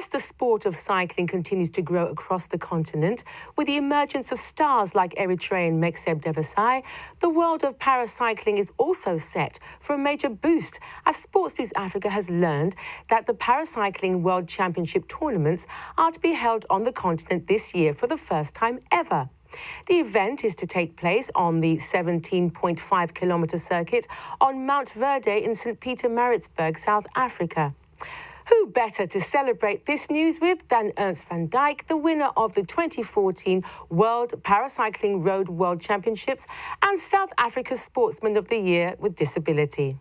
As the sport of cycling continues to grow across the continent, with the emergence of stars like Eritrean Mekseb Debesay, the world of paracycling is also set for a major boost, as Sports News Africa has learned that the Paracycling World Championship tournaments are to be held on the continent this year for the first time ever. The event is to take place on the 17.5-kilometre circuit on Mount Verde in St. Pietermaritzburg, South Africa. Who better to celebrate this news with than Ernst Van Dyk, the winner of the 2014 World Paracycling Road World Championships and South Africa's Sportsman of the Year with Disability.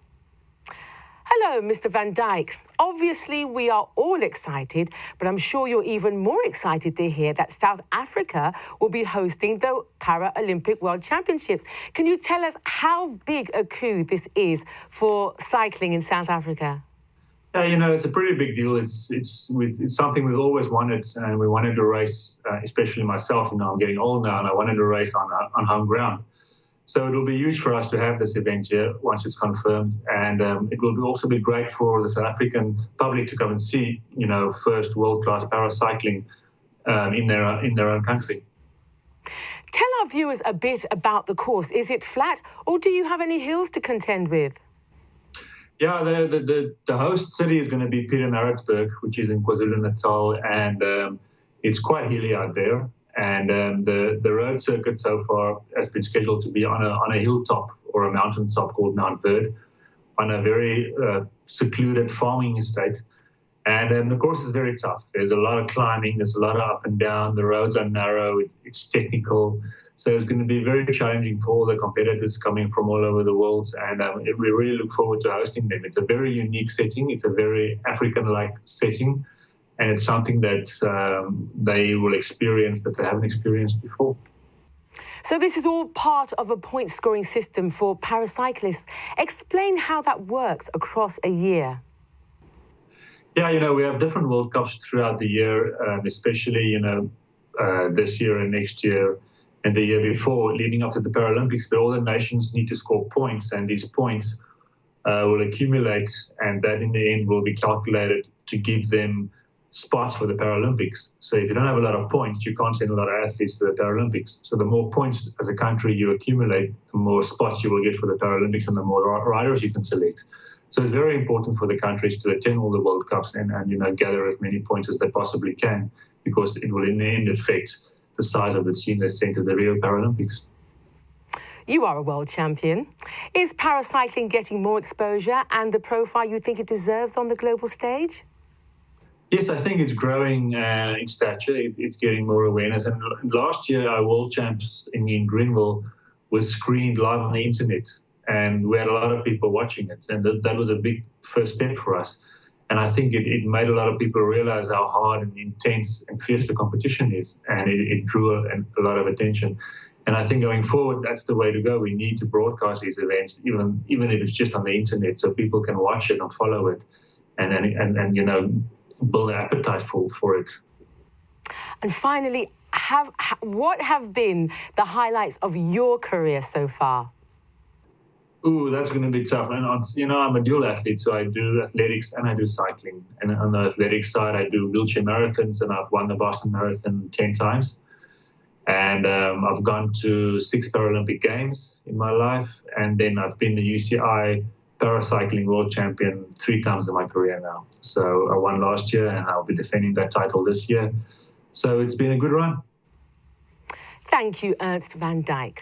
Hello, Mr. Van Dyk. Obviously, we are all excited, but I'm sure you're even more excited to hear that South Africa will be hosting the Paralympic World Championships. Can you tell us how big a coup this is for cycling in South Africa? Yeah, it's a pretty big deal. It's something we've always wanted, and we wanted to race, especially myself. I'm getting old now, and I wanted to race on home ground. So it will be huge for us to have this event here once it's confirmed, and it will also be great for the South African public to come and see, first world-class paracycling in their own country. Tell our viewers a bit about the course. Is it flat, or do you have any hills to contend with? Yeah, the host city is going to be Pietermaritzburg, which is in KwaZulu-Natal, and it's quite hilly out there. And the road circuit so far has been scheduled to be on a hilltop or a mountaintop called Mount Verde, on a very secluded farming estate. And the course is very tough. There's a lot of climbing, there's a lot of up and down, the roads are narrow, it's technical. So it's going to be very challenging for all the competitors coming from all over the world, and we really look forward to hosting them. It's a very unique setting, it's a very African-like setting, and it's something that they will experience that they haven't experienced before. So this is all part of a point-scoring system for paracyclists. Explain how that works across a year. Yeah, we have different World Cups throughout the year, especially, this year and next year and the year before, leading up to the Paralympics. But all the nations need to score points, and these points will accumulate, and that in the end will be calculated to give them spots for the Paralympics. So if you don't have a lot of points, you can't send a lot of athletes to the Paralympics. So the more points as a country you accumulate, the more spots you will get for the Paralympics and the more riders you can select. So it's very important for the countries to attend all the World Cups and gather as many points as they possibly can, because it will in the end affect the size of the team they sent to the Rio Paralympics. You are a world champion. Is paracycling getting more exposure and the profile you think it deserves on the global stage? Yes, I think it's growing in stature. It's getting more awareness. And last year, our world champs in Greenville was screened live on the internet, and we had a lot of people watching it. And that was a big first step for us. And I think it made a lot of people realize how hard and intense and fierce the competition is. And it drew a lot of attention. And I think going forward, that's the way to go. We need to broadcast these events, even if it's just on the internet, so people can watch it and follow it, and build an appetite for it. And finally, what have been the highlights of your career so far? Ooh, that's going to be tough. And I'm a dual athlete, so I do athletics and I do cycling. And on the athletics side, I do wheelchair marathons, and I've won the Boston Marathon 10 times. And I've gone to 6 Paralympic Games in my life, and then I've been the UCI Paracycling World Champion 3 times in my career now. So I won last year, and I'll be defending that title this year. So it's been a good run. Thank you, Ernst Van Dyk.